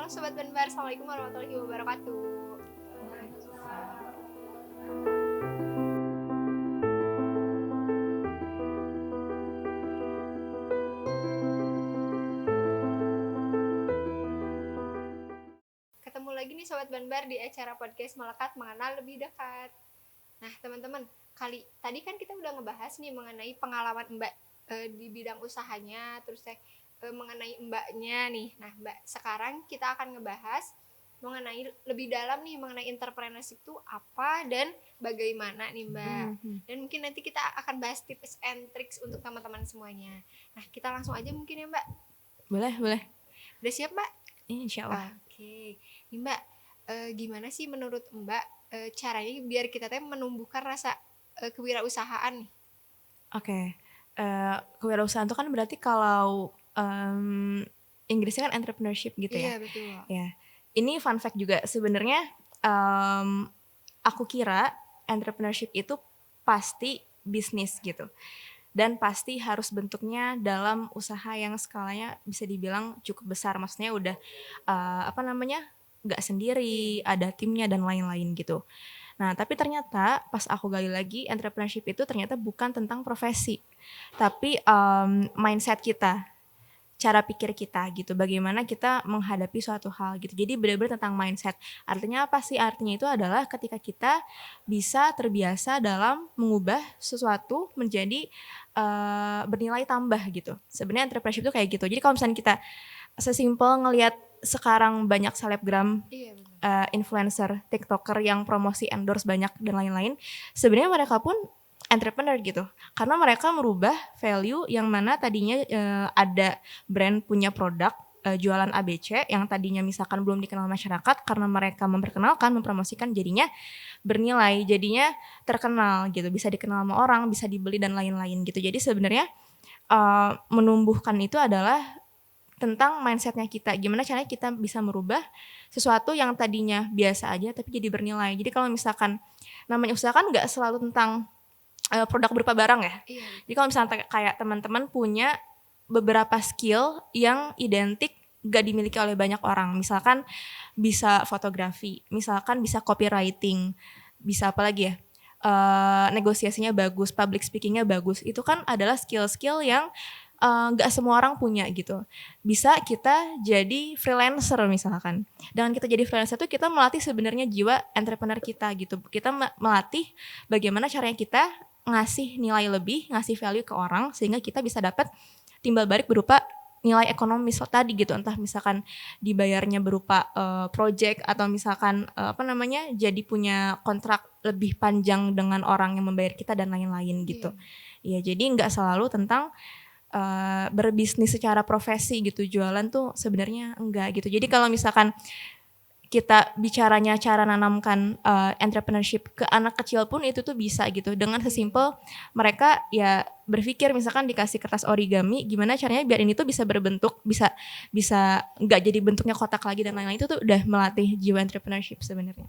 Halo Sobat Banbar, Assalamualaikum warahmatullahi wabarakatuh. Ketemu lagi nih Sobat Banbar di acara podcast Melekat Mengenal Lebih Dekat. Nah teman-teman, tadi kan kita udah ngebahas nih mengenai pengalaman Mbak di bidang usahanya, terus mengenai Mbaknya nih. Nah Mbak, sekarang kita akan ngebahas mengenai lebih dalam nih mengenai entrepreneurship itu apa dan bagaimana nih Mbak. Dan mungkin nanti kita akan bahas tips and tricks untuk teman-teman semuanya. Nah kita langsung aja mungkin ya Mbak. Boleh. Udah siap Mbak? Insya Allah. Oke. Nih Mbak, gimana sih menurut Mbak caranya biar kita menumbuhkan rasa kewirausahaan nih? Oke. Kewirausahaan itu kan berarti kalau Inggrisnya kan entrepreneurship gitu ya. Iya betul. Ya. Ini fun fact juga sebenarnya, aku kira entrepreneurship itu pasti bisnis gitu. Dan pasti harus bentuknya dalam usaha yang skalanya bisa dibilang cukup besar. Maksudnya udah nggak sendiri, ada timnya dan lain-lain gitu. Nah, tapi ternyata pas aku gali lagi, entrepreneurship itu ternyata bukan tentang profesi, tapi mindset kita, cara pikir kita gitu, bagaimana kita menghadapi suatu hal gitu. Jadi benar-benar tentang mindset. Artinya apa sih? Artinya itu adalah ketika kita bisa terbiasa dalam mengubah sesuatu menjadi bernilai tambah gitu. Sebenarnya entrepreneurship itu kayak gitu. Jadi kalau misalnya kita sesimpel ngelihat sekarang banyak selebgram, influencer, tiktoker yang promosi endorse banyak dan lain-lain, sebenarnya mereka pun entrepreneur gitu, karena mereka merubah value yang mana tadinya ada brand punya produk jualan ABC yang tadinya misalkan belum dikenal masyarakat, karena mereka memperkenalkan, mempromosikan, jadinya bernilai, jadinya terkenal gitu, bisa dikenal sama orang, bisa dibeli dan lain-lain gitu. Jadi sebenarnya menumbuhkan itu adalah tentang mindsetnya kita, gimana caranya kita bisa merubah sesuatu yang tadinya biasa aja tapi jadi bernilai. Jadi kalau misalkan namanya usaha kan nggak selalu tentang produk berupa barang ya. Iya. Jadi kalau misalnya kayak teman-teman punya beberapa skill yang identik gak dimiliki oleh banyak orang, misalkan bisa fotografi, misalkan bisa copywriting, bisa apa lagi ya, negosiasinya bagus, public speakingnya bagus, itu kan adalah skill-skill yang gak semua orang punya gitu. Bisa kita jadi freelancer misalkan. Dengan kita jadi freelancer itu kita melatih sebenarnya jiwa entrepreneur kita gitu. Kita melatih bagaimana caranya kita ngasih nilai lebih, ngasih value ke orang sehingga kita bisa dapat timbal balik berupa nilai ekonomis tadi gitu. Entah misalkan dibayarnya berupa project atau misalkan jadi punya kontrak lebih panjang dengan orang yang membayar kita dan lain-lain gitu. Ya, jadi nggak selalu tentang berbisnis secara profesi gitu, jualan tuh sebenarnya enggak gitu. Jadi kalau misalkan kita bicaranya cara nanamkan entrepreneurship ke anak kecil pun itu tuh bisa gitu, dengan sesimpel mereka ya berpikir misalkan dikasih kertas origami, gimana caranya biar ini tuh bisa berbentuk, bisa nggak jadi bentuknya kotak lagi dan lain-lain, itu tuh udah melatih jiwa entrepreneurship sebenarnya.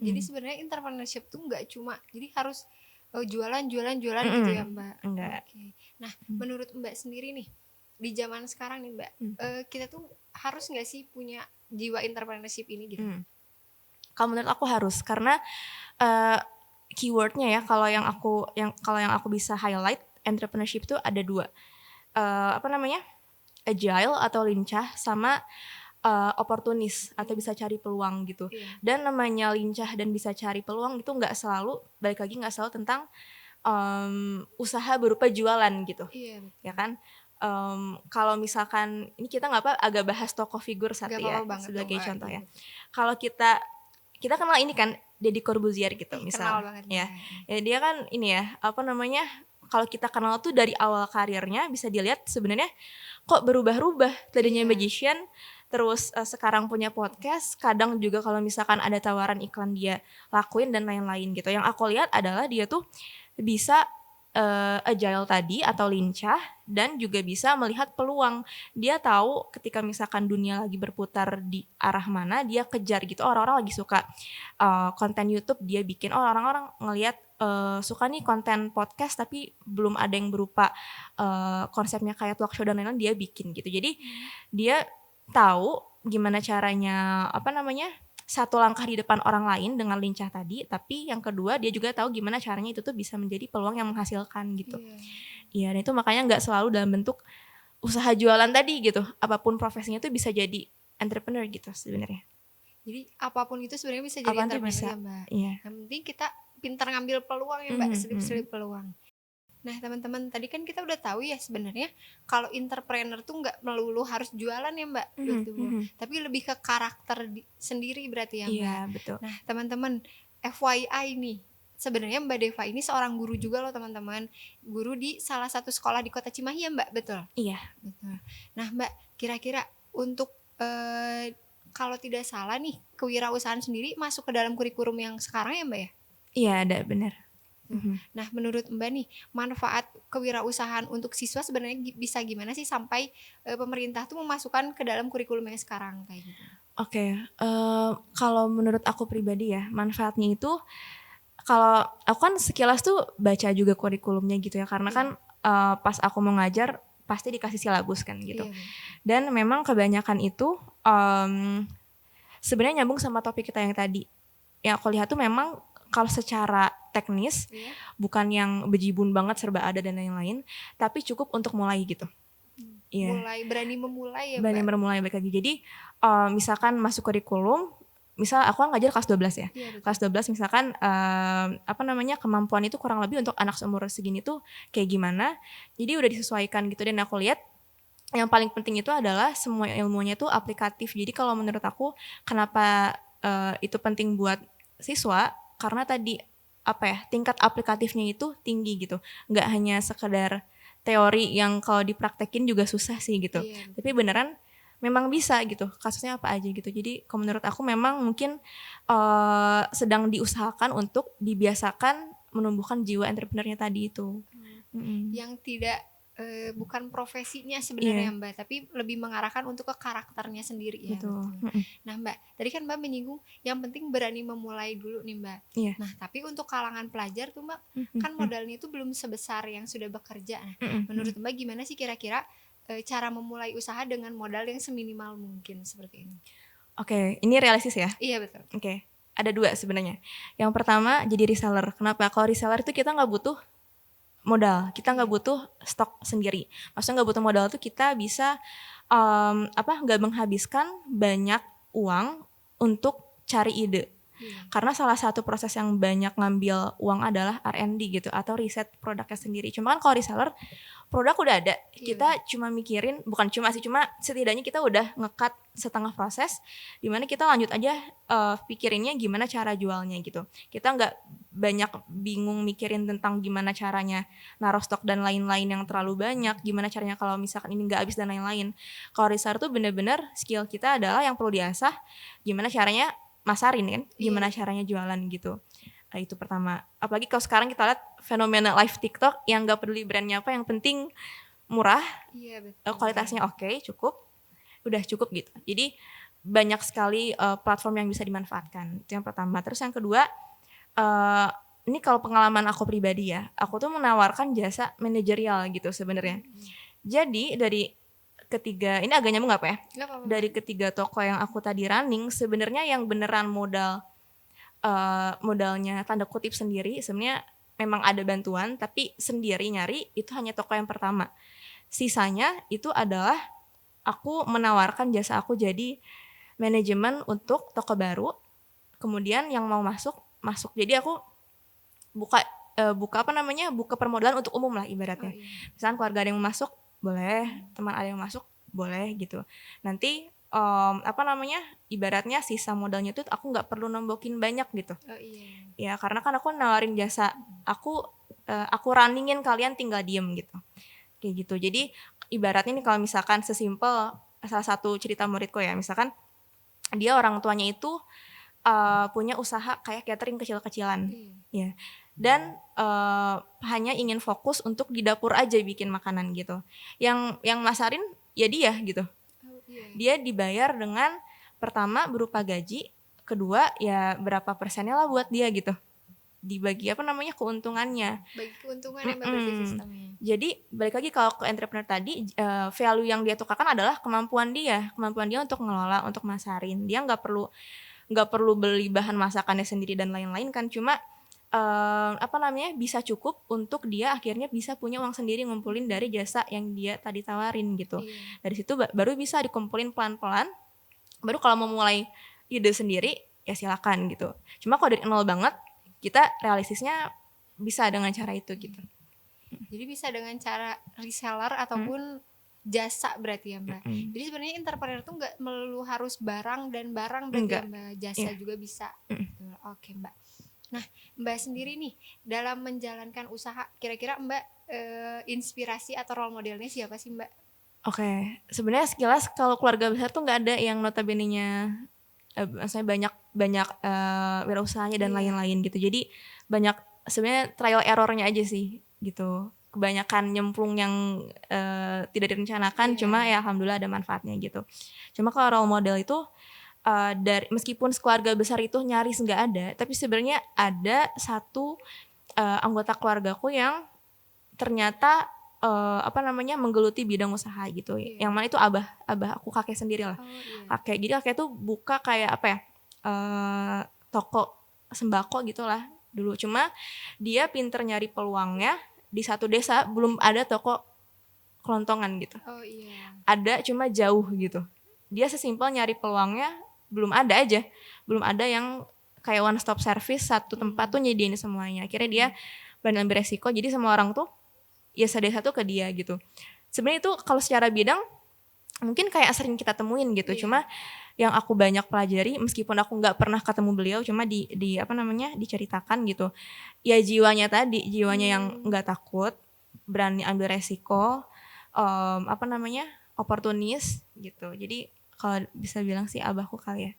Jadi sebenarnya entrepreneurship tuh nggak cuma jadi harus jualan gitu ya Mbak. Enggak. Okay. Nah menurut Mbak sendiri nih di zaman sekarang nih Mbak, kita tuh harus nggak sih punya jiwa entrepreneurship ini gitu? Kalau menurut aku harus, karena keywordnya ya, kalau yang aku bisa highlight entrepreneurship itu ada dua, agile atau lincah, sama oportunis atau bisa cari peluang gitu. Dan namanya lincah dan bisa cari peluang itu nggak selalu tentang usaha berupa jualan gitu. Ya kan? Kalau misalkan ini kita agak bahas tokoh figur satu ya sebagai contoh ya. Kalau kita kenal ini kan Deddy Corbuzier gitu misalnya ya. Ya dia kan ini ya, kalau kita kenal tuh dari awal karirnya bisa dilihat sebenarnya kok berubah-ubah. Tadinya magician, terus sekarang punya podcast, kadang juga kalau misalkan ada tawaran iklan dia lakuin dan lain-lain gitu. Yang aku lihat adalah dia tuh bisa agile tadi atau lincah, dan juga bisa melihat peluang. Dia tahu ketika misalkan dunia lagi berputar di arah mana, dia kejar gitu. Orang-orang lagi suka konten YouTube, dia bikin. Orang-orang ngelihat suka nih konten podcast tapi belum ada yang berupa konsepnya kayak talk show dan lain-lain, dia bikin gitu. Jadi dia tahu gimana caranya satu langkah di depan orang lain dengan lincah tadi, tapi yang kedua dia juga tahu gimana caranya itu tuh bisa menjadi peluang yang menghasilkan gitu. Iya, dan itu makanya nggak selalu dalam bentuk usaha jualan tadi gitu. Apapun profesinya tuh bisa jadi entrepreneur gitu sebenarnya. Jadi apapun itu sebenarnya bisa jadi Apapun tuh entrepreneur bisa. ya Mbak. Iya. Yang penting kita pintar ngambil peluang ya Mbak, selip-selip peluang. Nah teman-teman, tadi kan kita udah tahu ya sebenarnya kalau entrepreneur tuh nggak melulu harus jualan ya Mbak, gitu. Tapi lebih ke karakter sendiri berarti ya Mbak. Iya, betul. Nah teman-teman, FYI nih, sebenarnya Mbak Deva ini seorang guru juga loh teman-teman, guru di salah satu sekolah di Kota Cimahi ya Mbak, betul? Iya. Betul. Nah Mbak, kira-kira untuk kalau tidak salah nih, kewirausahaan sendiri masuk ke dalam kurikulum yang sekarang ya Mbak ya? Iya, ada, benar. Nah menurut Mbak nih, manfaat kewirausahaan untuk siswa sebenarnya bisa gimana sih sampai pemerintah tuh memasukkan ke dalam kurikulum yang sekarang kayak gitu? Oke, kalau menurut aku pribadi ya, manfaatnya itu kalau aku kan sekilas tuh baca juga kurikulumnya gitu ya, karena kan pas aku mau ngajar pasti dikasih silabus kan gitu. Dan memang kebanyakan itu sebenarnya nyambung sama topik kita yang tadi. Yang aku lihat tuh memang kalau secara teknis bukan yang bejibun banget serba ada dan lain-lain, tapi cukup untuk mulai gitu. Berani memulai ya Berani memulai balik lagi. Jadi misalkan masuk kurikulum, misal aku kan ngajar kelas 12 ya. Kelas 12 misalkan kemampuan itu kurang lebih untuk anak seumur segini tuh kayak gimana. Jadi udah disesuaikan gitu, dan aku lihat yang paling penting itu adalah semua ilmunya tuh aplikatif. Jadi kalau menurut aku kenapa itu penting buat siswa, karena tadi tingkat aplikatifnya itu tinggi gitu. Nggak hanya sekedar teori yang kalau dipraktekin juga susah sih gitu. Tapi beneran memang bisa gitu, kasusnya apa aja gitu. Jadi kalau menurut aku memang mungkin sedang diusahakan untuk dibiasakan menumbuhkan jiwa entrepreneurnya tadi itu. Yang tidak bukan profesinya sebenarnya Mbak, tapi lebih mengarahkan untuk ke karakternya sendiri ya. Betul. Nah Mbak, tadi kan Mbak menyinggung yang penting berani memulai dulu nih Mbak. Nah tapi untuk kalangan pelajar tuh Mbak, kan modalnya itu belum sebesar yang sudah bekerja. Nah menurut Mbak gimana sih kira-kira cara memulai usaha dengan modal yang seminimal mungkin seperti ini? Oke, ini realistis ya? Iya betul. Oke, ada dua sebenarnya. Yang pertama jadi reseller. Kenapa? Kalau reseller itu kita nggak butuh modal, kita nggak butuh stok sendiri. Maksudnya nggak butuh modal tuh kita bisa nggak menghabiskan banyak uang untuk cari ide. Karena salah satu proses yang banyak ngambil uang adalah R&D gitu, atau riset produknya sendiri. Cuma kan kalau reseller, produk udah ada, kita cuma mikirin, bukan cuma sih, cuma setidaknya kita udah nge-cut setengah proses, dimana kita lanjut aja pikirinnya gimana cara jualnya gitu. Kita nggak banyak bingung mikirin tentang gimana caranya naruh stok dan lain-lain yang terlalu banyak, gimana caranya kalau misalkan ini nggak habis dan lain-lain. Kalau reseller tuh bener-bener skill kita adalah yang perlu diasah, gimana caranya masarin kan, gimana caranya jualan gitu. Itu pertama. Apalagi kalau sekarang kita lihat fenomena live TikTok yang gak peduli brandnya apa, yang penting murah, kualitasnya oke, cukup, udah cukup gitu. Jadi banyak sekali platform yang bisa dimanfaatkan. Itu yang pertama. Terus yang kedua, ini kalau pengalaman aku pribadi ya, aku tuh menawarkan jasa manajerial gitu sebenarnya. Jadi dari ketiga, ini agak nyambung apa ya? Dari ketiga toko yang aku tadi running, sebenarnya yang beneran modalnya tanda kutip sendiri, sebenarnya memang ada bantuan, tapi sendiri nyari itu hanya toko yang pertama. Sisanya itu adalah aku menawarkan jasa aku jadi manajemen untuk toko baru, kemudian yang mau masuk. Jadi aku buka permodalan untuk umum lah ibaratnya. Misalkan keluarga ada yang mau masuk, boleh, teman ada yang masuk, boleh gitu. Nanti ibaratnya sisa modalnya tuh aku nggak perlu nombokin banyak gitu. Ya karena kan aku nawarin jasa, aku runningin, kalian tinggal diem gitu, kayak gitu. Jadi ibaratnya nih kalau misalkan sesimpel salah satu cerita muridku ya, misalkan dia orang tuanya itu punya usaha kayak catering kecil-kecilan, ya. Dan hanya ingin fokus untuk di dapur aja bikin makanan gitu. Yang masarin ya dia gitu. Dia dibayar dengan pertama berupa gaji, kedua ya berapa persennya lah buat dia gitu. dibagi apa namanya keuntungannya. Bagi keuntungan ya Mbak berarti sistemnya. Jadi balik lagi kalau ke entrepreneur tadi, value yang dia tukarkan adalah kemampuan dia untuk ngelola, untuk masarin. Dia nggak perlu beli bahan masakannya sendiri dan lain-lain kan, cuma apa namanya, bisa cukup untuk dia akhirnya bisa punya uang sendiri ngumpulin dari jasa yang dia tadi tawarin gitu. Iya. Dari situ baru bisa dikumpulin pelan-pelan, baru kalau mau mulai ide sendiri ya silakan gitu. Cuma kalau dari nol banget, kita realistisnya bisa dengan cara itu gitu. Jadi bisa dengan cara reseller ataupun jasa berarti ya Mbak. Jadi sebenarnya entrepreneur tuh nggak melulu harus barang berarti Enggak. ya Mbak, jasa juga bisa. Oke Mbak. Nah Mbak sendiri nih dalam menjalankan usaha, kira-kira Mbak inspirasi atau role modelnya siapa sih Mbak? Oke, sebenarnya sekilas kalau keluarga besar tuh nggak ada yang notabene-nya maksudnya banyak wirausahanya dan lain-lain gitu. Jadi banyak sebenarnya trial error-nya aja sih gitu. Kebanyakan nyemplung yang tidak direncanakan, cuma ya alhamdulillah ada manfaatnya gitu. Cuma kalau role model itu dari meskipun keluarga besar itu nyaris nggak ada, tapi sebenarnya ada satu anggota keluargaku yang ternyata apa namanya menggeluti bidang usaha gitu. Yang mana itu abah aku, kakek sendiri lah. Kakek, jadi kakek tuh buka kayak apa ya, toko sembako gitulah dulu. Cuma dia pinter nyari peluangnya, di satu desa belum ada toko kelontongan gitu. Ada cuma jauh gitu. Dia sesimpel nyari peluangnya belum ada aja, belum ada yang kayak one stop service satu tempat tuh nyediain semuanya. Akhirnya dia berani ambil resiko, jadi semua orang tuh ya sedesa tuh ke dia gitu. Sebenarnya itu kalau secara bidang mungkin kayak sering kita temuin gitu. Cuma yang aku banyak pelajari, meskipun aku nggak pernah ketemu beliau, cuma di apa namanya diceritakan gitu. Ya jiwanya yang nggak takut, berani ambil resiko, apa namanya oportunis gitu. Jadi kalau bisa bilang sih abahku kali ya.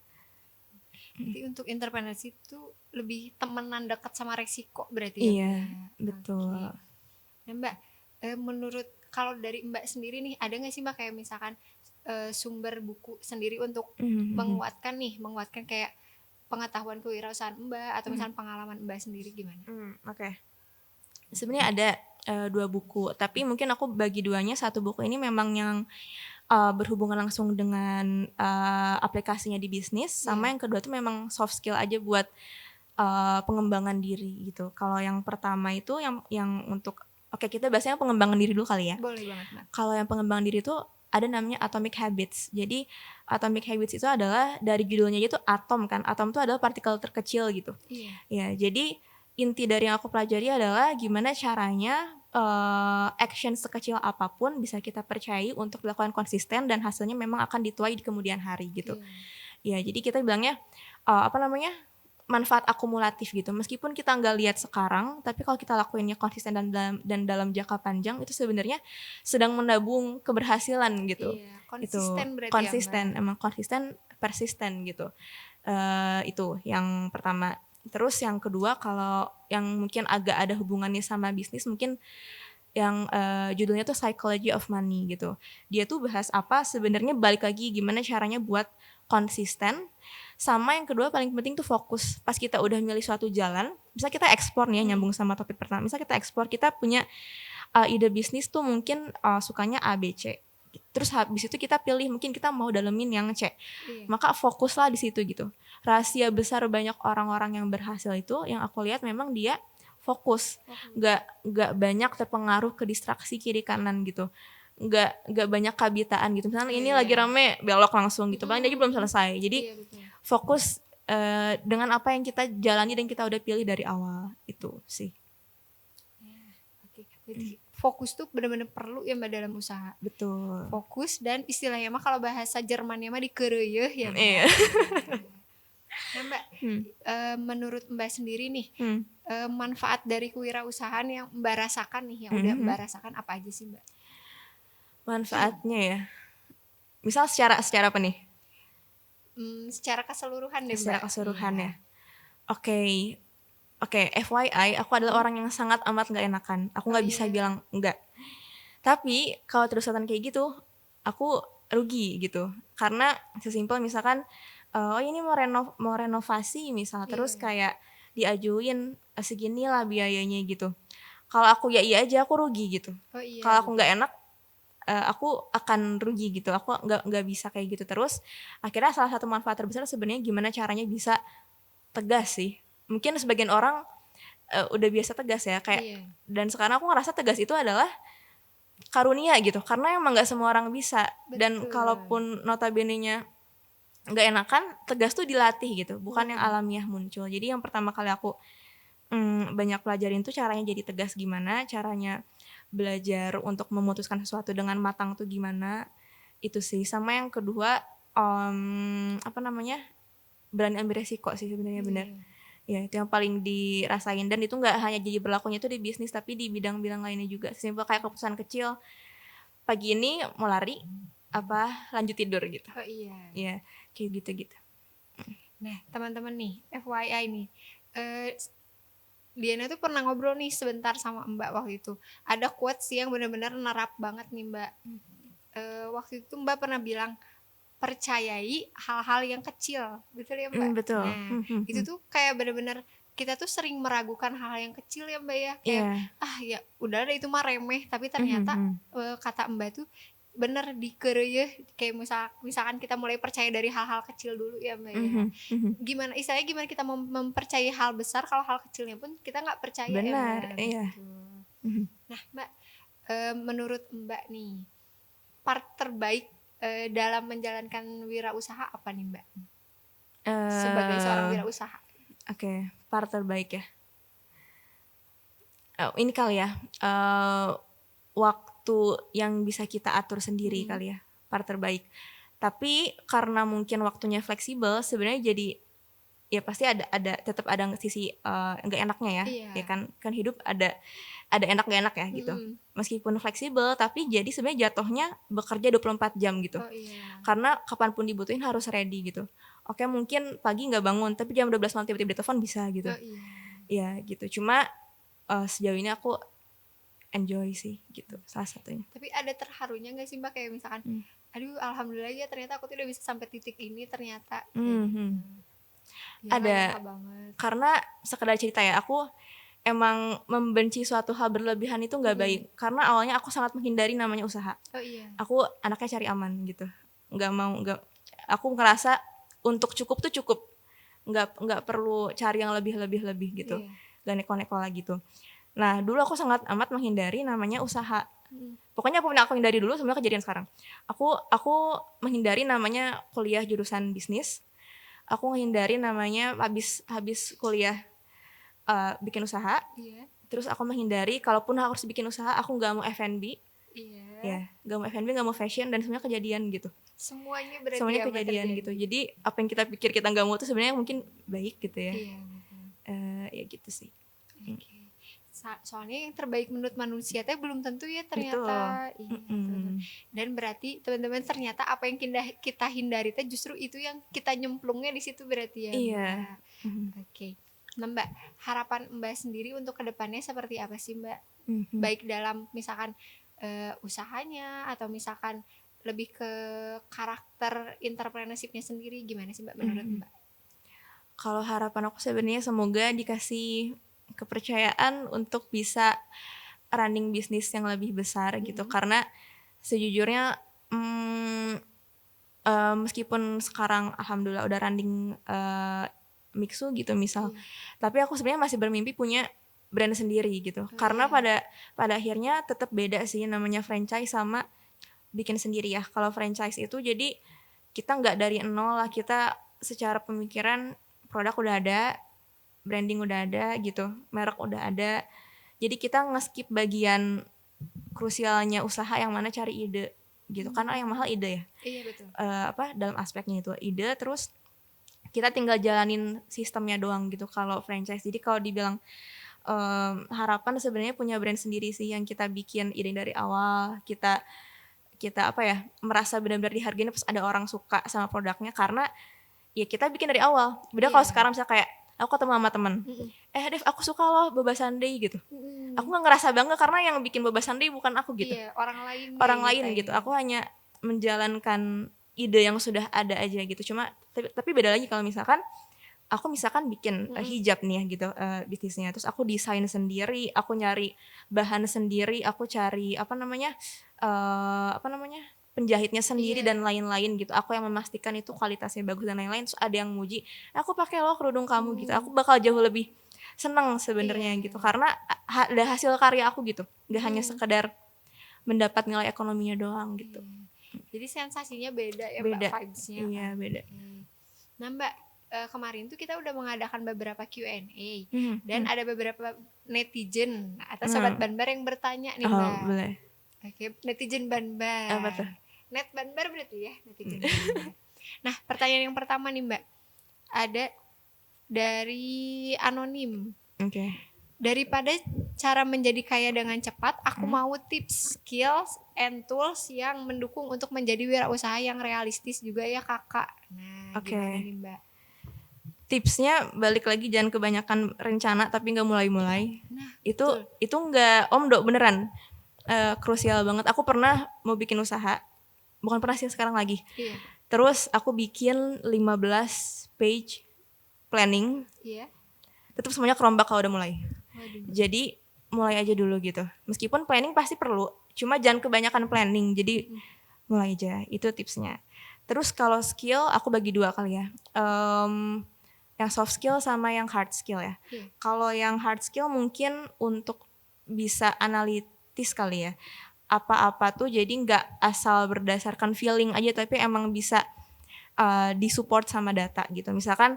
Jadi untuk entrepreneurship itu lebih temenan dekat sama resiko berarti ya? Iya, betul. Nah Mbak, menurut kalau dari Mbak sendiri nih, ada nggak sih Mbak kayak misalkan sumber buku sendiri untuk menguatkan kayak pengetahuan kewirausahaan Mbak atau misalkan pengalaman Mbak sendiri gimana? Oke. Sebenarnya ada 2 buku, tapi mungkin aku bagi duanya. Satu buku ini memang yang berhubungan langsung dengan aplikasinya di bisnis, sama yang kedua tuh memang soft skill aja buat pengembangan diri gitu. Kalau yang pertama itu yang untuk kita bahasnya pengembangan diri dulu kali ya. Boleh banget Mbak. Kalau yang pengembangan diri itu ada namanya Atomic Habits. Jadi Atomic Habits itu adalah dari judulnya aja tuh atom kan. Atom itu adalah partikel terkecil gitu. Ya, jadi inti dari yang aku pelajari adalah gimana caranya action sekecil apapun bisa kita percayai untuk dilakukan konsisten dan hasilnya memang akan dituai di kemudian hari gitu. Ya, jadi kita bilangnya apa namanya manfaat akumulatif gitu. Meskipun kita nggak lihat sekarang, tapi kalau kita lakuinnya konsisten dan dalam jangka panjang, itu sebenarnya sedang menabung keberhasilan gitu. Konsisten berarti konsisten, emang konsisten, persisten gitu. Itu yang pertama. Terus yang kedua, kalau yang mungkin agak ada hubungannya sama bisnis, mungkin yang judulnya tuh Psychology of Money gitu. Dia tuh bahas apa sebenarnya, balik lagi gimana caranya buat konsisten. Sama yang kedua paling penting tuh fokus. Pas kita udah milih suatu jalan, misal kita ekspor nih, nyambung sama topik pertama. Misal kita ekspor, kita punya ide bisnis tuh mungkin sukanya A, B, C. Terus habis itu kita pilih, mungkin kita mau dalemin yang C. Maka fokuslah di situ gitu. Rahasia besar banyak orang-orang yang berhasil itu, yang aku lihat memang dia fokus. Gak banyak terpengaruh ke distraksi kiri kanan gitu. Gak banyak kabitaan gitu. Misalnya ini lagi rame, belok langsung gitu. Paling dia belum selesai. Jadi fokus dengan apa yang kita jalani dan kita udah pilih dari awal. Itu sih. Jadi fokus tuh benar-benar perlu ya Mbak dalam usaha. Betul. Fokus dan istilahnya mah kalau bahasa Jermannya mah dikeureuh ya Mbak. Iya. Nah Mbak, menurut Mbak sendiri nih, manfaat dari kewirausahaan yang Mbak rasakan nih, yang udah Mbak rasakan apa aja sih Mbak? Manfaatnya ya, misal secara apa nih? Secara keseluruhan deh Mbak. Secara keseluruhan ya. Oke, FYI, aku adalah orang yang sangat amat gak enakan. Aku gak bisa bilang enggak. Tapi kalau terusan kayak gitu, aku rugi gitu. Karena sesimpel misalkan, ini mau renovasi misal, terus kayak diajuin seginilah biayanya gitu. Kalau aku ya iya aja, aku rugi gitu. Oh iya, Kalau aku betul. nggak enak, aku akan rugi gitu. Aku nggak bisa kayak gitu terus. Akhirnya salah satu manfaat terbesar sebenarnya gimana caranya bisa tegas sih. Mungkin sebagian orang udah biasa tegas ya kayak, Iya, dan sekarang aku ngerasa tegas itu adalah karunia gitu. Karena emang nggak semua orang bisa. Dan betul. kalaupun notabene-nya nggak enakan, tegas tuh dilatih gitu, bukan yang alamiah muncul. Jadi yang pertama kali aku banyak pelajarin tuh caranya jadi tegas gimana, caranya belajar untuk memutuskan sesuatu dengan matang tuh gimana, itu sih. Sama yang kedua, apa namanya, berani ambil resiko sih sebenarnya, benar. Iya. Ya itu yang paling dirasain, dan itu nggak hanya jadi berlakunya itu di bisnis, tapi di bidang-bidang lainnya juga. Simpel kayak keputusan kecil, pagi ini mau lari, apa lanjut tidur gitu. Oh iya. Ya kayak gitu-gitu. Nah, teman-teman nih, FYI nih. Diana tuh pernah ngobrol nih sebentar sama Mbak waktu itu. Ada quotes yang benar-benar nerap banget nih Mbak. Waktu itu Mbak pernah bilang, percayai hal-hal yang kecil, betul ya Mbak? Betul. Nah, itu tuh kayak benar-benar kita tuh sering meragukan hal yang kecil ya Mbak ya. Kayak ya udah deh itu mah remeh, tapi ternyata kata Mbak tuh bener ya, kayak misalkan kita mulai percaya dari hal-hal kecil dulu ya Mbak ya. Gimana istilahnya, gimana kita mempercayai hal besar kalau hal kecilnya pun kita nggak percaya. Benar, ya Mbak. iya. Nah Mbak, menurut Mbak nih, part terbaik dalam menjalankan wirausaha apa nih Mbak? Sebagai seorang wirausaha. Oke, part terbaik ya. Ini kali ya, waktu yang bisa kita atur sendiri kali ya, part terbaik. Tapi karena mungkin waktunya fleksibel, sebenarnya jadi ya pasti ada tetap ada sisi nggak enaknya ya. Iya. Ya kan hidup ada enak nggak enak ya gitu. Meskipun fleksibel, tapi jadi sebenarnya jatuhnya bekerja 24 jam gitu. Oh iya. Karena kapanpun dibutuhin harus ready gitu. Oke, mungkin pagi nggak bangun, tapi jam 12 malam tiba-tiba ditelepon bisa gitu. Oh iya. Ya gitu. Cuma sejauh ini aku enjoy sih gitu, salah satunya. Tapi ada terharunya nggak sih Mbak, kayak misalkan, aduh alhamdulillah ya ternyata aku tuh udah bisa sampai titik ini ternyata. Ya, ada banget. Karena sekedar cerita ya, aku emang membenci suatu hal berlebihan itu nggak baik. Karena awalnya aku sangat menghindari namanya usaha. Oh iya. Aku anaknya cari aman gitu, aku ngerasa untuk cukup tuh cukup, nggak perlu cari yang lebih gitu. Gak neko-neko lagi tuh. Nah dulu aku sangat amat menghindari namanya usaha. Pokoknya aku hindari dulu, sebenarnya kejadian sekarang. Aku menghindari namanya kuliah jurusan bisnis. Aku menghindari namanya habis kuliah bikin usaha. Terus aku menghindari kalaupun harus bikin usaha, aku nggak mau F&B. Ya, nggak mau F&B, nggak mau fashion, dan semuanya kejadian gitu. Semuanya berarti semuanya kejadian gitu. Jadi apa yang kita pikir kita nggak mau tuh sebenarnya mungkin baik gitu ya. Ya gitu sih. Soalnya yang terbaik menurut manusia teh belum tentu ya ternyata. Dan berarti teman-teman, ternyata apa yang kita hindari teh justru itu yang kita nyemplungnya di situ berarti ya. Iya. Oke. Nah Mbak, harapan Mbak sendiri untuk kedepannya seperti apa sih Mbak? Baik dalam misalkan usahanya, atau misalkan lebih ke karakter entrepreneurship-nya sendiri, gimana sih Mbak menurut Mbak? Kalau harapan aku sebenarnya semoga dikasih kepercayaan untuk bisa running bisnis yang lebih besar gitu. Karena sejujurnya meskipun sekarang alhamdulillah udah running Mixu gitu misal, tapi aku sebenarnya masih bermimpi punya brand sendiri gitu. Karena pada akhirnya tetap beda sih namanya franchise sama bikin sendiri ya. Kalau franchise itu jadi kita nggak dari nol lah, kita secara pemikiran produk udah ada, branding udah ada gitu, merek udah ada. Jadi kita nge-skip bagian krusialnya usaha yang mana cari ide gitu. Karena yang mahal ide ya. Iya betul. Dalam aspeknya itu ide, terus kita tinggal jalanin sistemnya doang gitu kalau franchise. Jadi kalau dibilang harapan sebenarnya punya brand sendiri sih, yang kita bikin ide dari awal, kita apa ya, merasa benar-benar dihargain pas ada orang suka sama produknya, karena ya kita bikin dari awal. Beda kalau sekarang misalnya kayak aku ketemu sama temen, Dev aku suka loh Boba Sunday gitu. Aku gak ngerasa bangga karena yang bikin Boba Sunday bukan aku gitu. Iya, orang lain gitu. Aku hanya menjalankan ide yang sudah ada aja gitu. Cuma tapi beda lagi kalau misalkan aku misalkan bikin hijab nih ya gitu bisnisnya, terus aku desain sendiri, aku nyari bahan sendiri, aku cari penjahitnya sendiri Iya. dan lain-lain gitu. Aku yang memastikan itu kualitasnya bagus dan lain-lain. Terus ada yang muji, aku pakai loh kerudung kamu gitu. Aku bakal jauh lebih seneng sebenarnya gitu, Iya. karena ada hasil karya aku gitu, nggak hanya Mm. sekedar mendapat nilai ekonominya doang gitu. Iya. Jadi sensasinya beda ya Mbak, Beda, vibes-nya iya kan. beda. Nah Mbak, kemarin tuh kita udah mengadakan beberapa Q&A dan Mhm. ada beberapa netizen atau sobat Banbar yang bertanya nih Oh Mbak. boleh. Oke, netizen Banbar. Apa tuh? Net Banbar berarti ya, netizen Banbar. Nah, pertanyaan yang pertama nih Mbak, ada dari anonim. Oke. Daripada cara menjadi kaya dengan cepat, aku mau tips, skills, and tools yang mendukung untuk menjadi wirausaha yang realistis juga ya kakak. Nah, Oke. gimana nih Mbak? Tipsnya balik lagi, jangan kebanyakan rencana tapi nggak mulai-mulai. Nah, Itu betul. itu nggak omdo beneran. Krusial banget. Aku pernah mau bikin usaha, bukan pernah sih, sekarang lagi. Iya. Terus aku bikin 15 page planning, Iya. tetap semuanya kerombak kalau udah mulai. Waduh. Jadi mulai aja dulu gitu. Meskipun planning pasti perlu, cuma jangan kebanyakan planning. Jadi mulai aja, itu tipsnya. Terus kalau skill aku bagi dua kali ya. Yang soft skill sama yang hard skill ya. Iya. Kalau yang hard skill mungkin untuk bisa analitis kali ya. Apa-apa tuh jadi nggak asal berdasarkan feeling aja, tapi emang bisa disupport sama data gitu. Misalkan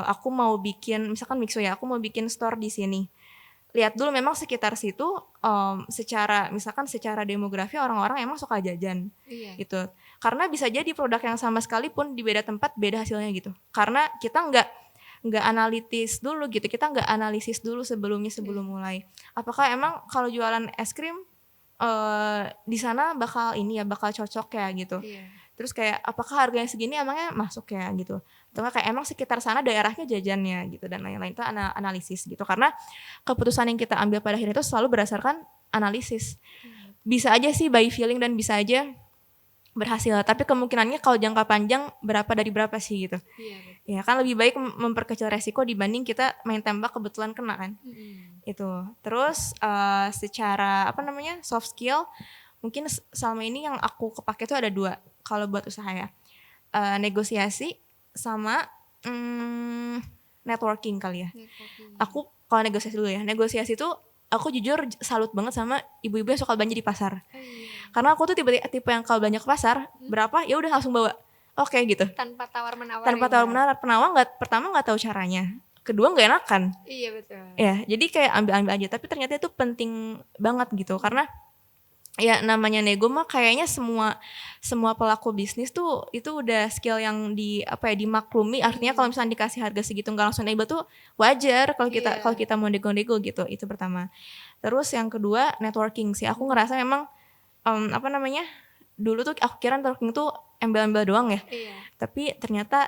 aku mau bikin, misalkan Mixo ya, aku mau bikin store di sini. Lihat dulu memang sekitar situ secara demografi orang-orang emang suka jajan. Iya. Gitu. Karena bisa jadi produk yang sama sekalipun di beda tempat beda hasilnya gitu. Karena kita nggak analitis dulu gitu, kita nggak analisis dulu sebelum mulai. Apakah emang kalau jualan es krim di sana bakal cocok ya gitu. Iya. Terus kayak apakah harganya segini emangnya masuk ya gitu. Atau kayak emang sekitar sana daerahnya jajannya gitu dan lain-lain, itu analisis gitu. Karena keputusan yang kita ambil pada akhirnya itu selalu berdasarkan analisis. Bisa aja sih by feeling dan bisa aja berhasil, tapi kemungkinannya kalau jangka panjang berapa dari berapa sih gitu. Iya. Ya kan lebih baik memperkecil resiko dibanding kita main tembak kebetulan kena kan. Itu. Terus secara soft skill, mungkin selama ini yang aku kepake itu ada 2 kalau buat usaha ya. Negosiasi sama networking kali ya. Aku kalau negosiasi dulu ya. Negosiasi tuh aku jujur salut banget sama ibu-ibu yang suka belanja di pasar. Karena aku tuh tipe yang kalau belanja ke pasar, berapa ya udah langsung bawa. Oke gitu. Tanpa tawar menawar. Pertama nggak tahu caranya. Kedua nggak enakan. Iya betul. Ya, jadi kayak ambil aja. Tapi ternyata itu penting banget gitu. Karena ya namanya nego mah kayaknya semua pelaku bisnis tuh itu udah skill yang dimaklumi. Artinya kalau misalnya dikasih harga segitu nggak langsung nego tuh wajar kalau kita mau nego-nego gitu. Itu pertama. Terus yang kedua networking sih. Aku ngerasa memang dulu tuh aku kira networking tuh embel-embel doang ya. Iya. Tapi ternyata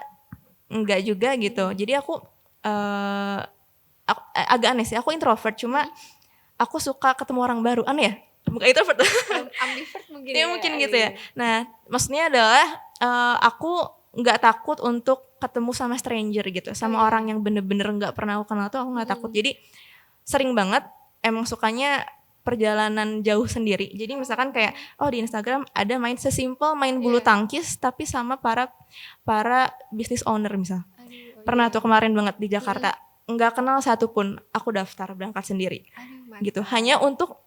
enggak juga gitu. Jadi aku agak aneh sih. Aku introvert, cuma aku suka ketemu orang baru. Aneh ya? Bukan introvert. Ambivert mungkin ya. Mungkin gitu ya. Nah, maksudnya adalah aku nggak takut untuk ketemu sama stranger gitu, sama orang yang bener-bener nggak pernah aku kenal tuh aku nggak takut. Jadi sering banget emang sukanya perjalanan jauh sendiri. Jadi misalkan kayak di Instagram ada sesimpel main bulu tangkis tapi sama para business owner misal. Pernah tuh kemarin banget di Jakarta, nggak kenal satupun, aku daftar berangkat sendiri. Gitu, hanya untuk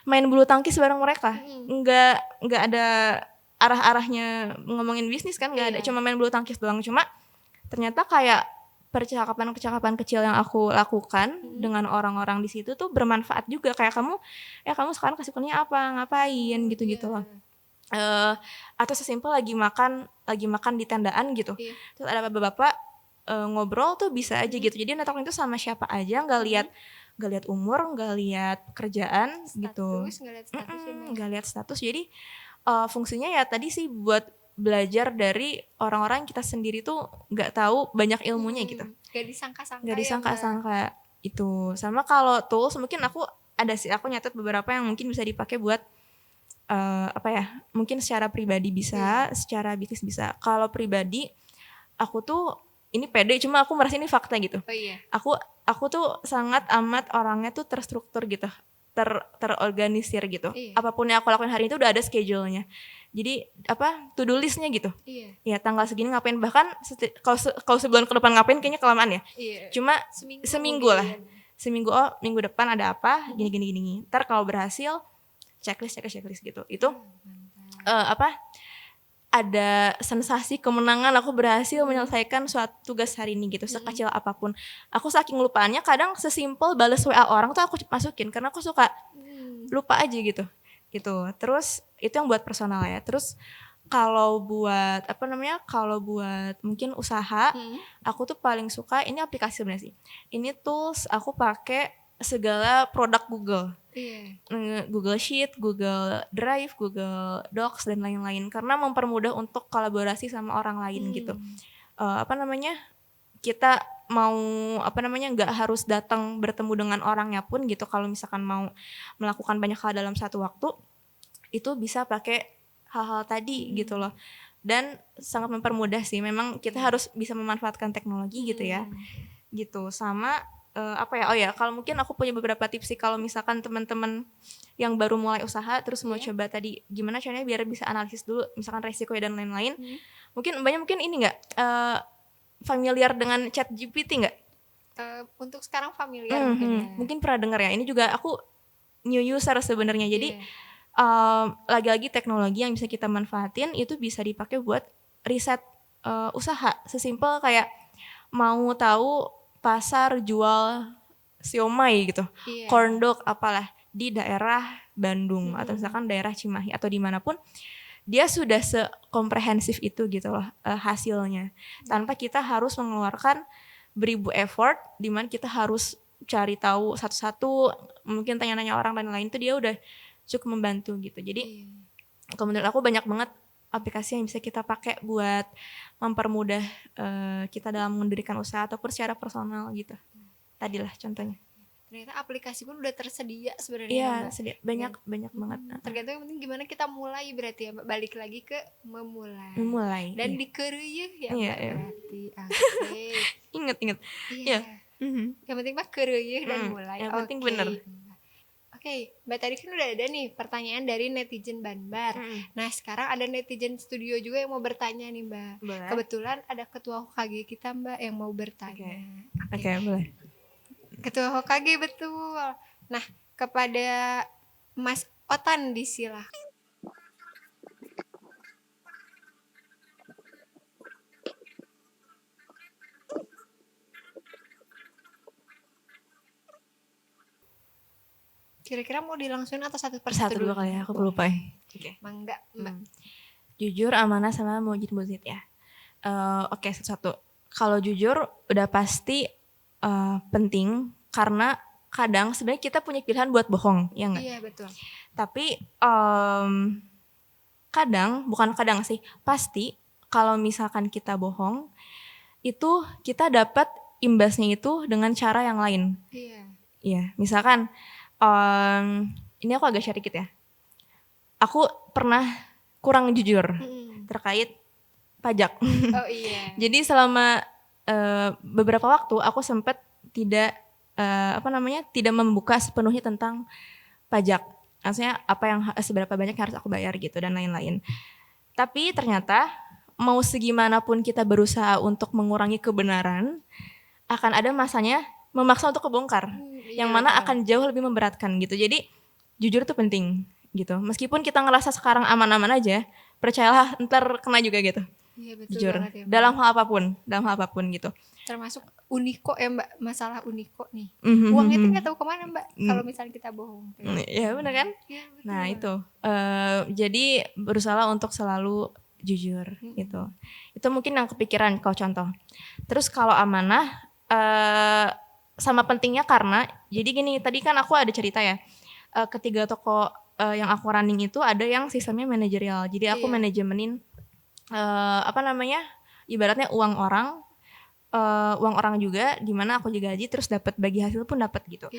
main bulu tangkis bareng mereka. Nggak ada arah-arahnya ngomongin bisnis kan, nggak ada, cuma main bulu tangkis doang. Cuma ternyata kayak percakapan kecil yang aku lakukan dengan orang-orang di situ tuh bermanfaat juga. Kayak kamu sekarang kesibukannya apa, ngapain gitu-gitu loh. Atau sesimpel lagi makan di tendaan gitu. Terus ada bapak-bapak ngobrol tuh bisa aja gitu. Jadi networking itu sama siapa aja, nggak lihat umur, nggak lihat kerjaan status, gitu. Nggak lihat status. Jadi fungsinya ya tadi sih buat belajar dari orang-orang kita sendiri tuh nggak tahu banyak ilmunya gitu. Gak disangka-sangka. Gak disangka-sangka itu. Sama kalau tools mungkin aku nyatet beberapa yang mungkin bisa dipakai buat mungkin secara pribadi bisa, secara bisnis bisa. Kalau pribadi aku tuh ini pede, cuma aku merasa ini fakta gitu. Oh iya. Aku tuh sangat amat orangnya tuh terstruktur gitu, terorganisir gitu. Iya. Apapun yang aku lakuin hari itu udah ada schedule-nya. Jadi to do list-nya gitu. Iya. Ya tanggal segini ngapain, bahkan kalau sebulan ke depan ngapain kayaknya kelamaan ya. Iya. Cuma seminggu lah. mungkin. Seminggu, minggu depan ada apa, gini. Ntar kalau berhasil checklist gitu. Itu ada sensasi kemenangan, aku berhasil menyelesaikan suatu tugas hari ini gitu, sekecil apapun. Aku saking lupaannya kadang sesimpel bales WA orang tuh aku masukin karena aku suka lupa aja gitu. Terus itu yang buat personal ya. Terus kalau buat mungkin usaha, aku tuh paling suka ini aplikasi sebenarnya sih. Ini tools aku pakai segala produk Google. Iya. Google Sheet, Google Drive, Google Docs dan lain-lain karena mempermudah untuk kolaborasi sama orang lain gitu. Kita mau nggak harus datang bertemu dengan orangnya pun gitu. Kalau misalkan mau melakukan banyak hal dalam satu waktu, itu bisa pakai hal-hal tadi gitu loh. Dan sangat mempermudah sih. Memang kita harus bisa memanfaatkan teknologi gitu ya. Gitu. Sama kalau mungkin aku punya beberapa tips sih kalau misalkan teman-teman yang baru mulai usaha terus mau coba tadi gimana caranya biar bisa analisis dulu misalkan resiko dan lain-lain. Mungkin ini enggak familiar dengan ChatGPT enggak? Untuk sekarang familiar mungkin ya. Mungkin pernah dengar ya. Ini juga aku new user sebenarnya. Jadi lagi-lagi teknologi yang bisa kita manfaatin itu bisa dipakai buat riset usaha. Sesimpel kayak mau tahu pasar jual siomay gitu, corn dog apalah di daerah Bandung atau misalkan daerah Cimahi atau dimanapun, dia sudah sekomprehensif itu gitu loh hasilnya, tanpa kita harus mengeluarkan beribu effort, dimana kita harus cari tahu satu-satu, mungkin tanya-tanya orang dan lain itu dia udah cukup membantu gitu. Jadi menurut aku banyak banget aplikasi yang bisa kita pakai buat mempermudah kita dalam mendirikan usaha ataupun secara personal gitu. Tadilah contohnya. Ternyata aplikasi pun udah tersedia Iya, sebenarnya. banyak banget. Tergantung yang penting gimana kita mulai berarti ya, Mbak. Balik lagi ke memulai. Dan dikeruyuh ya, Mbak, berarti. Oke. Ingat. Iya. Yang penting mah keruyuh dan mulai. Yang penting bener. Oke, Mbak, tadi kan udah ada nih pertanyaan dari netizen Banbar. Nah, sekarang ada netizen studio juga yang mau bertanya nih, Mbak. Boleh. Kebetulan ada ketua HOKAGE kita, Mbak, yang mau bertanya. Oke, boleh. Ketua HOKAGE, betul. Nah, kepada Mas Otan disilakan. Kira-kira mau dilangsungin atau satu persatu dulu kali ya, aku lupa ya. Mangga, Mbak. Jujur, amanah, sama mujid ya. Oke, satu-satu. Kalau jujur udah pasti penting karena kadang sebenarnya kita punya pilihan buat bohong, ya nggak? Iya, betul. Tapi pasti kalau misalkan kita bohong itu kita dapat imbasnya itu dengan cara yang lain. Iya, misalkan ini aku agak share dikit ya. Aku pernah kurang jujur terkait pajak. Oh iya. Jadi selama beberapa waktu aku sempat tidak membuka sepenuhnya tentang pajak. Maksudnya seberapa banyak yang harus aku bayar gitu dan lain-lain. Tapi ternyata mau segimanapun kita berusaha untuk mengurangi kebenaran, akan ada masanya memaksa untuk kebongkar, yang mana akan jauh lebih memberatkan gitu. Jadi jujur itu penting gitu. Meskipun kita ngerasa sekarang aman-aman aja, percayalah ntar kena juga gitu. Iya, betul. Jujur banget ya, Mbak. dalam hal apapun gitu. Termasuk Uniko ya, Mbak, masalah Uniko nih. Uangnya itu nggak tahu kemana, Mbak, kalau misalnya kita bohong. Iya, benar kan? Ya, betul. Nah itu, jadi berusaha untuk selalu jujur gitu. Itu mungkin yang kepikiran kalau contoh. Terus kalau amanah, sama pentingnya karena jadi gini, tadi kan aku ada cerita ya, ketiga toko yang aku running itu ada yang sistemnya manajerial. Jadi aku manajemenin ibaratnya uang orang juga, dimana aku juga gaji terus dapat bagi hasil pun dapat gitu.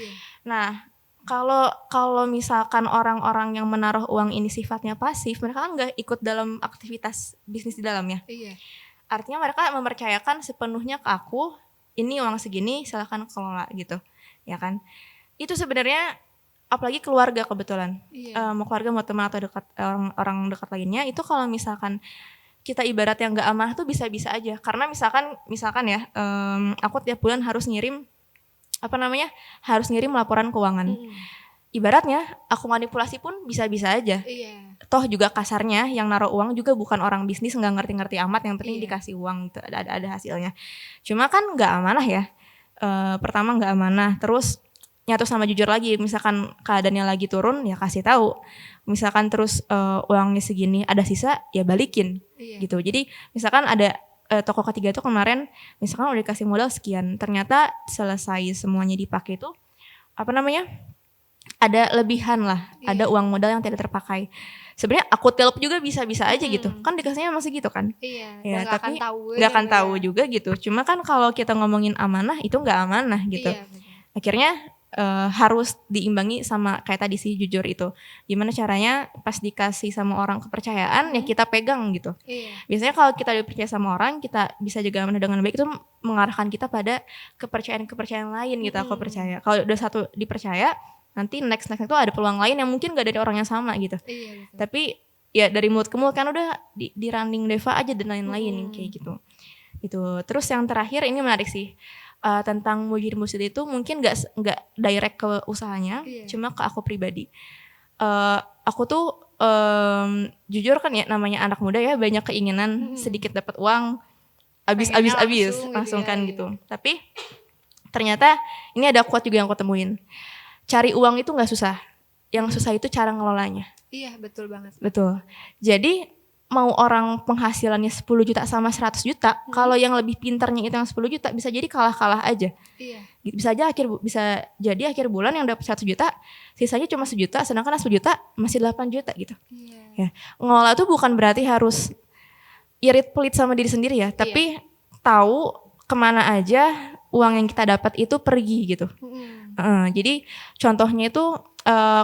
Nah kalau misalkan orang-orang yang menaruh uang ini sifatnya pasif, mereka kan nggak ikut dalam aktivitas bisnis di dalamnya. artinya mereka mempercayakan sepenuhnya ke aku, ini uang segini silahkan kelola gitu, ya kan. Itu sebenarnya apalagi keluarga kebetulan, mau keluarga mau teman atau dekat orang dekat lainnya, itu kalau misalkan kita ibarat yang nggak amanah tuh bisa-bisa aja. Karena misalkan ya, aku tiap bulan harus ngirim laporan keuangan. Ibaratnya aku manipulasi pun bisa-bisa aja. Toh juga kasarnya yang naruh uang juga bukan orang bisnis, nggak ngerti-ngerti amat, yang penting dikasih uang gitu, ada hasilnya. Cuma kan nggak amanah ya. Pertama nggak amanah, terus nyatu sama jujur lagi. Misalkan keadaannya lagi turun ya kasih tahu. Misalkan terus uangnya segini ada sisa ya balikin gitu. Jadi misalkan ada toko ketiga tuh kemarin misalkan udah dikasih modal sekian, ternyata selesai semuanya dipakai tuh ada lebihan lah, ada uang modal yang tidak terpakai. Sebenarnya aku telp juga bisa-bisa aja gitu, kan dikasihnya masih gitu kan. Ya, tapi nggak akan tahu juga gitu. Cuma kan kalau kita ngomongin amanah itu nggak amanah gitu. Akhirnya harus diimbangi sama kayak tadi sih, jujur itu. Gimana caranya pas dikasih sama orang kepercayaan ya kita pegang gitu. Biasanya kalau kita dipercaya sama orang, kita bisa jaga amanah dengan baik, itu mengarahkan kita pada kepercayaan lain gitu. Aku percaya kalau udah satu dipercaya, nanti next itu ada peluang lain yang mungkin gak dari orang yang sama gitu. Tapi ya dari mulut ke mulut kan udah di running Deva aja dan lain-lain kayak gitu. Itu. Terus yang terakhir ini menarik sih, tentang mujid-mujid itu mungkin gak direct ke usahanya, cuma ke aku pribadi. Aku tuh jujur kan ya, namanya anak muda ya, banyak keinginan, sedikit dapat uang habis langsung kan gitu. Tapi ternyata ini ada quote juga yang aku temuin. Cari uang itu gak susah, yang susah itu cara ngelolanya. Iya, betul banget. Betul. Jadi mau orang penghasilannya 10 juta sama 100 juta, kalau yang lebih pintarnya itu yang 10 juta bisa jadi kalah-kalah aja. Bisa jadi akhir bulan yang dapat 100 juta, sisanya cuma 1 juta, sedangkan 10 juta masih 8 juta gitu. Ya. Ngelola itu bukan berarti harus irit pelit sama diri sendiri ya, tapi tahu kemana aja uang yang kita dapat itu pergi gitu. Jadi contohnya itu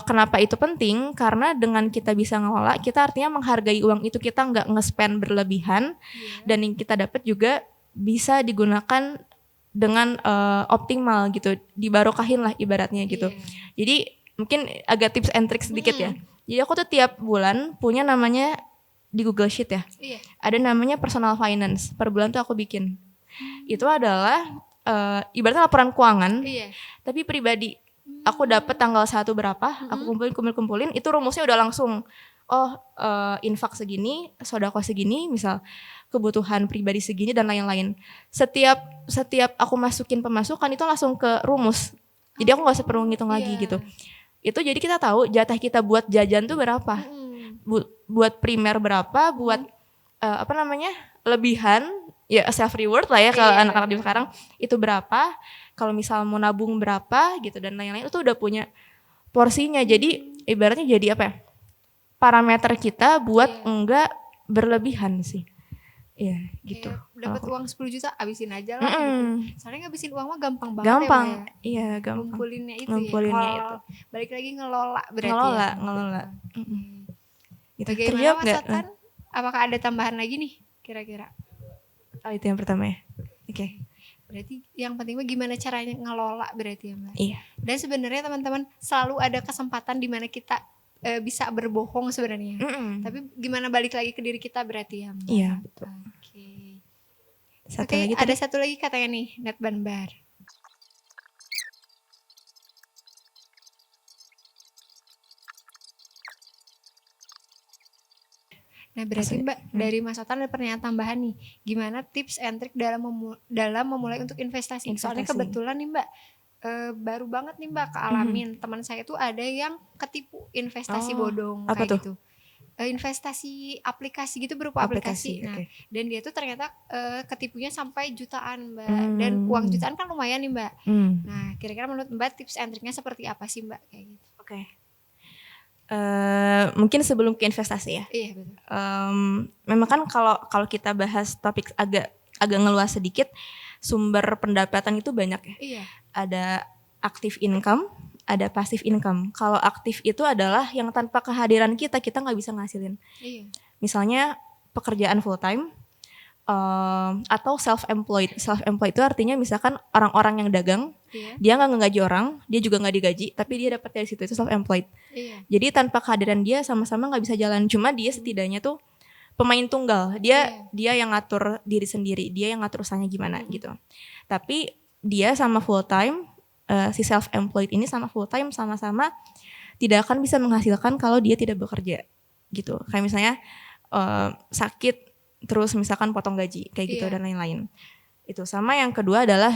kenapa itu penting, karena dengan kita bisa ngelola, kita artinya menghargai uang itu, kita nggak nge-spend berlebihan, dan yang kita dapat juga bisa digunakan dengan optimal gitu, dibarokahin lah ibaratnya gitu. Jadi mungkin agak tips and tricks sedikit ya. Jadi aku tuh tiap bulan punya namanya di Google Sheet ya, ada namanya personal finance, per bulan tuh aku bikin. Itu adalah ibaratnya laporan keuangan, tapi pribadi. Aku dapat tanggal 1 berapa, aku kumpulin, itu rumusnya udah langsung. Infak segini, sodako segini, misal kebutuhan pribadi segini dan lain-lain. Setiap aku masukin pemasukan itu langsung ke rumus. Jadi aku nggak usah perlu ngitung lagi gitu. Itu jadi kita tahu jatah kita buat jajan tuh berapa, buat primer berapa, buat lebihan. Ya self reward lah ya kalau anak-anak di sekarang itu berapa, kalau misal mau nabung berapa gitu dan lain-lain, itu udah punya porsinya. Jadi ibaratnya jadi parameter kita buat enggak berlebihan sih. Iya gitu. Dapat uang 10 juta habisin aja lah gitu. Soalnya ngabisin uang mah gampang banget gampang. Ya. Iya, gampang. Ngumpulinnya itu. Balik lagi ngelola berarti. Ngelola. Gitu. Bagaimana Mas Satan? Apakah ada tambahan lagi nih kira-kira? Oh, itu yang pertama ya. Oke. Berarti yang penting gimana caranya ngelola berarti ya Mbak. Iya. Dan sebenarnya teman-teman selalu ada kesempatan di mana kita bisa berbohong sebenarnya. Tapi gimana balik lagi ke diri kita berarti ya Mbak. Iya, betul. Oke, ada satu lagi katanya nih, Net Banbar. Nah berarti Mbak, dari Mas Satan ada pernyataan tambahan nih, gimana tips and trick dalam memulai untuk investasi. Soalnya kebetulan nih Mbak, baru banget nih Mbak kealamin, teman saya tuh ada yang ketipu investasi bodong kayak gitu. Investasi aplikasi gitu, berupa aplikasi. Nah, dan dia tuh ternyata ketipunya sampai jutaan Mbak, dan uang jutaan kan lumayan nih Mbak. Nah kira-kira menurut Mbak tips and triknya seperti apa sih Mbak kayak gitu? Oke. Mungkin sebelum ke investasi ya. Iya betul. Memang kan kalau kita bahas topik agak ngeluas sedikit, sumber pendapatan itu banyak ya. Iya. Ada active income, ada passive income. Kalau aktif itu adalah yang tanpa kehadiran kita nggak bisa ngasilin. Iya. Misalnya pekerjaan full time, atau self-employed. Self-employed itu artinya misalkan orang-orang yang dagang, dia nggak ngegaji orang, dia juga nggak digaji, tapi dia dapat dari situ, itu self-employed. Jadi tanpa kehadiran dia sama-sama nggak bisa jalan. Cuma dia setidaknya tuh pemain tunggal. Dia yang ngatur diri sendiri, dia yang ngatur usahanya gimana gitu. Tapi dia sama full time, si self-employed ini sama full time sama-sama tidak akan bisa menghasilkan kalau dia tidak bekerja gitu. Kayak misalnya sakit terus misalkan potong gaji kayak gitu dan lain-lain. Itu sama yang kedua adalah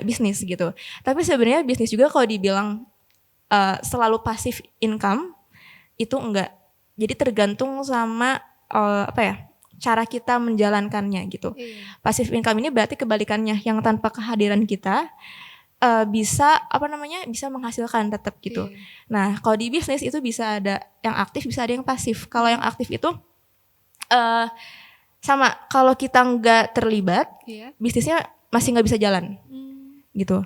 bisnis gitu. Tapi sebenarnya bisnis juga kalau dibilang selalu passive income itu enggak. Jadi tergantung sama cara kita menjalankannya gitu. Passive income ini berarti kebalikannya, yang tanpa kehadiran kita bisa bisa menghasilkan tetap gitu. Nah, kalau di bisnis itu bisa ada yang aktif, bisa ada yang pasif. Kalau yang aktif itu sama, kalau kita nggak terlibat, bisnisnya masih nggak bisa jalan, gitu.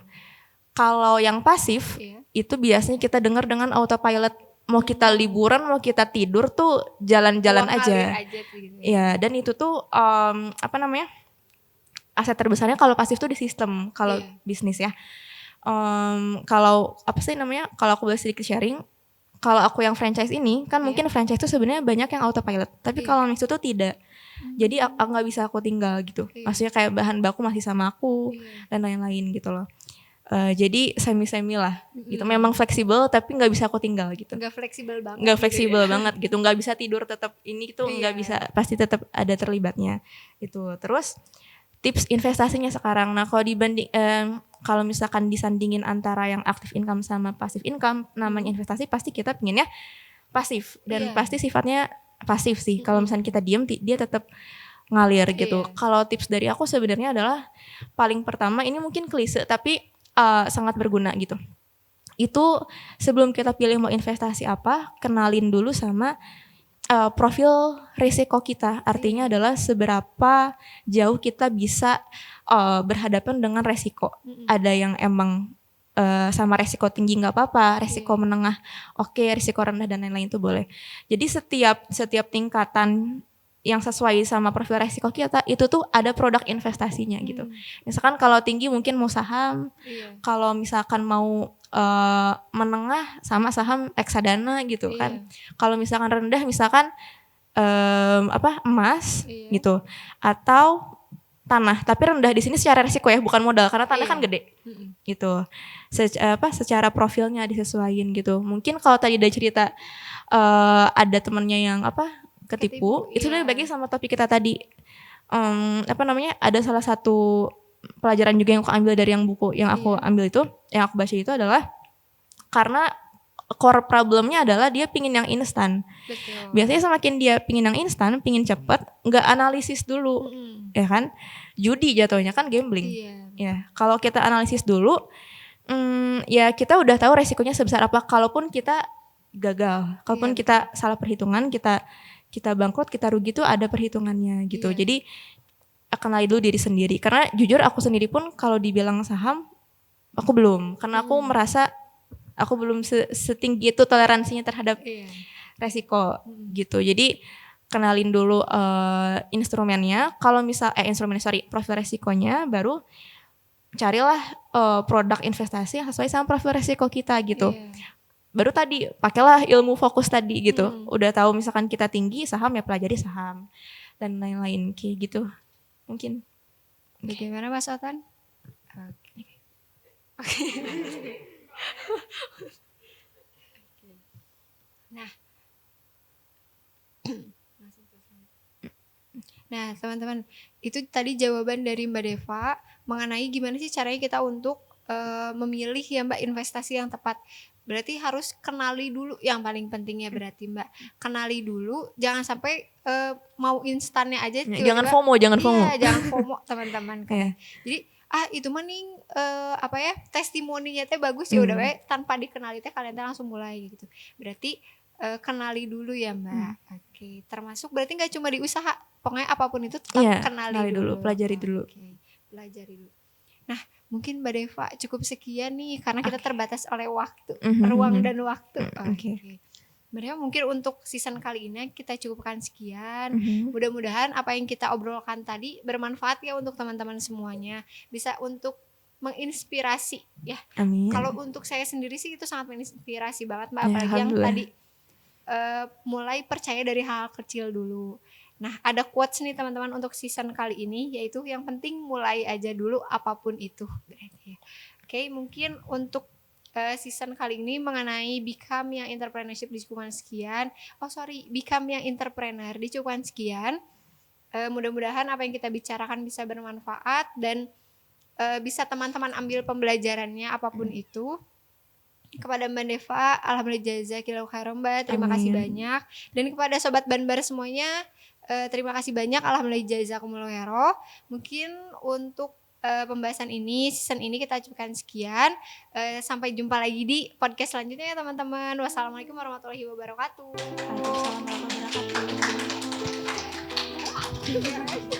Kalau yang pasif itu biasanya kita dengar dengan autopilot. Mau kita liburan, mau kita tidur tuh jalan-jalan aja. Ya, dan itu tuh aset terbesarnya kalau pasif tuh di sistem. Kalau bisnis ya. Kalau kalau aku boleh sedikit sharing, kalau aku yang franchise ini kan mungkin franchise tuh sebenarnya banyak yang autopilot, tapi kalau Mix tuh tidak. Jadi nggak bisa aku tinggal gitu. Maksudnya kayak bahan baku masih sama aku dan lain-lain gitu loh. Jadi semi-semi lah gitu. Memang fleksibel tapi nggak bisa aku tinggal gitu. Nggak fleksibel banget. Nggak fleksibel banget gitu. Nggak bisa tidur tetap ini gitu. Nggak bisa, pasti tetap ada terlibatnya gitu. Terus tips investasinya sekarang. Nah kalau dibanding kalau misalkan disandingin antara yang active income sama passive income, namanya investasi pasti kita pengennya pasif dan pasti sifatnya pasif sih. Kalau misalnya kita diem, dia tetap ngalir gitu. Kalau tips dari aku sebenarnya adalah paling pertama, ini mungkin klise tapi sangat berguna gitu. Itu sebelum kita pilih mau investasi apa, kenalin dulu sama profil risiko kita. Artinya adalah seberapa jauh kita bisa berhadapan dengan resiko. Ada yang emang sama resiko tinggi nggak apa-apa, resiko menengah oke, resiko rendah dan lain-lain itu boleh. Jadi setiap tingkatan yang sesuai sama profil resiko kita itu tuh ada produk investasinya gitu. Misalkan kalau tinggi mungkin mau saham, kalau misalkan mau menengah sama saham reksadana gitu kan. Kalau misalkan rendah misalkan emas gitu, atau tanah. Tapi rendah di sini secara resiko ya, bukan modal, karena tanah kan gede gitu. Secara profilnya disesuaikan gitu. Mungkin kalau tadi ada cerita ada temennya yang ketipu, itu lebih baik sama topik kita tadi. Ada salah satu pelajaran juga yang aku ambil dari yang buku yang aku ambil itu, yang aku baca itu adalah karena core problemnya adalah dia pingin yang instan. Biasanya semakin dia pingin yang instan, pingin cepet, nggak analisis dulu, ya kan? Judi jatuhnya kan gambling. Ya, kalau kita analisis dulu, ya kita udah tahu resikonya sebesar apa. Kalaupun kita gagal, kalaupun kita salah perhitungan, kita bangkrut, kita rugi tuh ada perhitungannya gitu. Jadi kenali dulu diri sendiri. Karena jujur aku sendiri pun kalau dibilang saham, aku belum. Karena aku merasa aku belum setinggi itu toleransinya terhadap resiko gitu. Jadi kenalin dulu instrumennya. Kalau misal profil resikonya, baru carilah produk investasi yang sesuai sama profil resiko kita gitu. Baru tadi pakailah ilmu fokus tadi gitu. Udah tahu misalkan kita tinggi saham, ya pelajari saham dan lain-lain kayak gitu. Mungkin. Bagaimana Mas Otan? Oke. Nah teman-teman, itu tadi jawaban dari Mbak Deva mengenai gimana sih caranya kita untuk memilih ya Mbak investasi yang tepat. Berarti harus kenali dulu, yang paling pentingnya berarti Mbak, kenali dulu, jangan sampai mau instannya aja. Jangan FOMO. Iya, jangan FOMO teman-teman kan. Jadi itu mah nih testimoninya teh bagus ya udah tanpa dikenali teh kalian langsung mulai gitu. Berarti kenali dulu ya Mbak. Oke, termasuk berarti nggak cuma di usaha, pokoknya apapun itu tetap kenali dulu, pelajari dulu. Pelajari dulu. Nah, mungkin Mbak Deva cukup sekian nih karena kita terbatas oleh waktu, ruang dan waktu. Oke. Sebenarnya mungkin untuk season kali ini kita cukupkan sekian. Mhm. Mudah-mudahan apa yang kita obrolkan tadi bermanfaat ya untuk teman-teman semuanya. Bisa untuk menginspirasi ya. Amin. Kalau untuk saya sendiri sih itu sangat menginspirasi banget Mbak. Ya, Apalagi yang alhamdulillah. tadi mulai percaya dari hal kecil dulu. Nah, ada quotes nih teman-teman untuk season kali ini, yaitu yang penting mulai aja dulu apapun itu. Berarti. Oke, mungkin untuk season kali ini mengenai become yang entrepreneurship dicukupan sekian. Become yang entrepreneur dicukupan sekian. Mudah-mudahan apa yang kita bicarakan bisa bermanfaat dan bisa teman-teman ambil pembelajarannya apapun itu. Kepada Mbak Deva, alhamdulillah jazakillahu khairan Mbak, terima kasih Amin. banyak. Dan kepada sobat Banbar semuanya, terima kasih banyak, alhamdulillah jazakumullahu khairan. Mungkin untuk pembahasan ini, season ini kita cukupkan sekian. Sampai jumpa lagi di podcast selanjutnya ya teman-teman. Wassalamualaikum warahmatullahi wabarakatuh. Waalaikumsalam warahmatullahi wabarakatuh.